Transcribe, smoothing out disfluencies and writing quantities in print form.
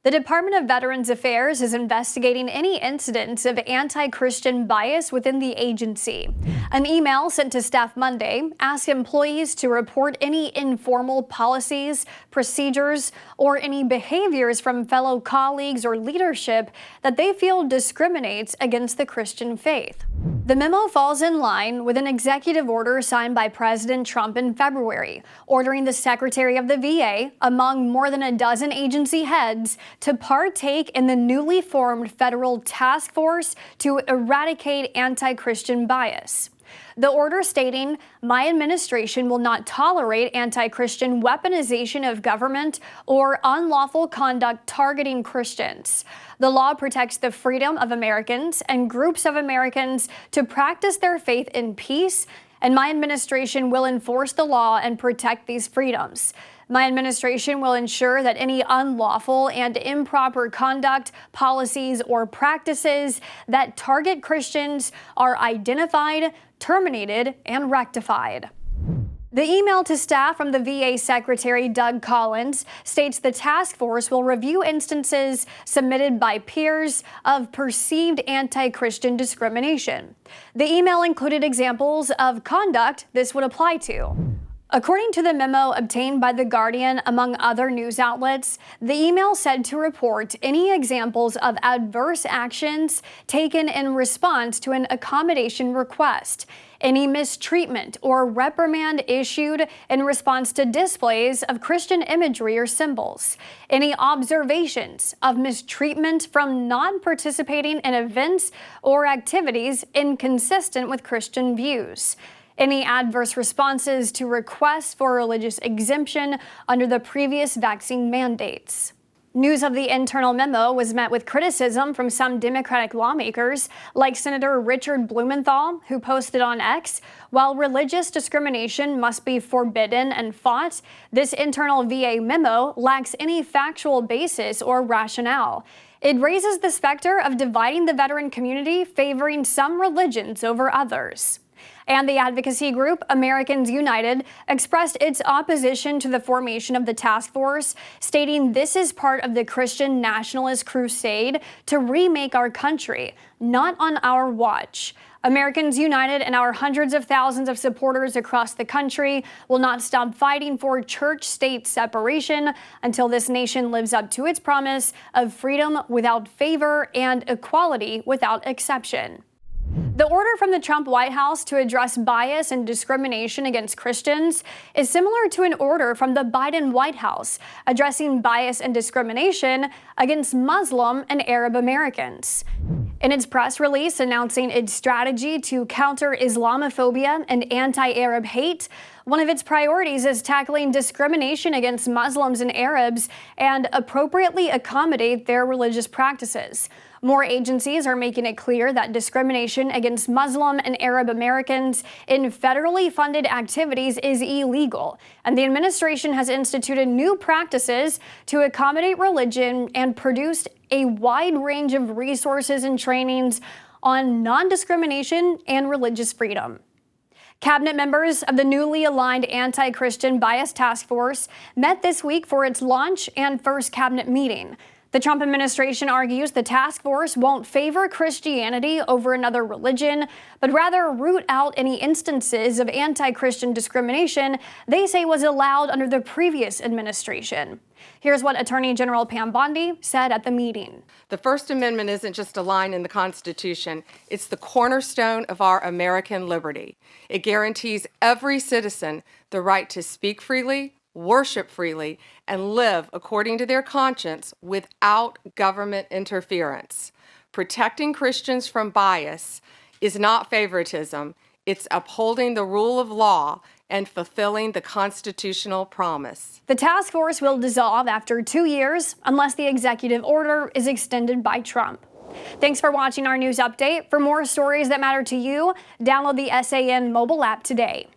The Department of Veterans Affairs is investigating any incidents of anti-Christian bias within the agency. An email sent to staff Monday asked employees to report any informal policies, procedures, or any behaviors from fellow colleagues or leadership that they feel discriminates against the Christian faith. The memo falls in line with an executive order signed by President Trump in February, ordering the Secretary of the VA, among more than a dozen agency heads, to partake in the newly formed federal task force to eradicate anti-Christian bias. The order stating, "My administration will not tolerate anti-Christian weaponization of government or unlawful conduct targeting Christians." The law protects the freedom of Americans and groups of Americans to practice their faith in peace, and my administration will enforce the law and protect these freedoms. My administration will ensure that any unlawful and improper conduct, policies, or practices that target Christians are identified, terminated, and rectified. The email to staff from the VA Secretary Doug Collins states the task force will review instances submitted by peers of perceived anti-Christian discrimination. The email included examples of conduct this would apply to. According to the memo obtained by The Guardian, among other news outlets, the email said to report any examples of adverse actions taken in response to an accommodation request, any mistreatment or reprimand issued in response to displays of Christian imagery or symbols, any observations of mistreatment from non-participating in events or activities inconsistent with Christian views, any adverse responses to requests for religious exemption under the previous vaccine mandates. News of the internal memo was met with criticism from some Democratic lawmakers, like Senator Richard Blumenthal, who posted on X, "While religious discrimination must be forbidden and fought, this internal VA memo lacks any factual basis or rationale. It raises the specter of dividing the veteran community, favoring some religions over others." And the advocacy group Americans United expressed its opposition to the formation of the task force, stating this is part of the Christian nationalist crusade to remake our country, not on our watch. Americans United and our hundreds of thousands of supporters across the country will not stop fighting for church-state separation until this nation lives up to its promise of freedom without favor and equality without exception. The order from the Trump White House to address bias and discrimination against Christians is similar to an order from the Biden White House addressing bias and discrimination against Muslim and Arab Americans. In its press release announcing its strategy to counter Islamophobia and anti-Arab hate, one of its priorities is tackling discrimination against Muslims and Arabs and appropriately accommodate their religious practices. More agencies are making it clear that discrimination against Muslim and Arab Americans in federally funded activities is illegal, and the administration has instituted new practices to accommodate religion and produced a wide range of resources and trainings on non-discrimination and religious freedom. Cabinet members of the newly aligned Anti-Christian Bias Task Force met this week for its launch and first cabinet meeting. The Trump administration argues the task force won't favor Christianity over another religion, but rather root out any instances of anti-Christian discrimination they say was allowed under the previous administration. Here's what Attorney General Pam Bondi said at the meeting. The First Amendment isn't just a line in the Constitution. It's the cornerstone of our American liberty. It guarantees every citizen the right to speak freely, worship freely, and live according to their conscience without government interference. Protecting Christians from bias is not favoritism. It's upholding the rule of law and fulfilling the constitutional promise. The task force will dissolve after 2 years unless the executive order is extended by Trump. Thanks for watching our news update. For more stories that matter to you, download the SAN mobile app today.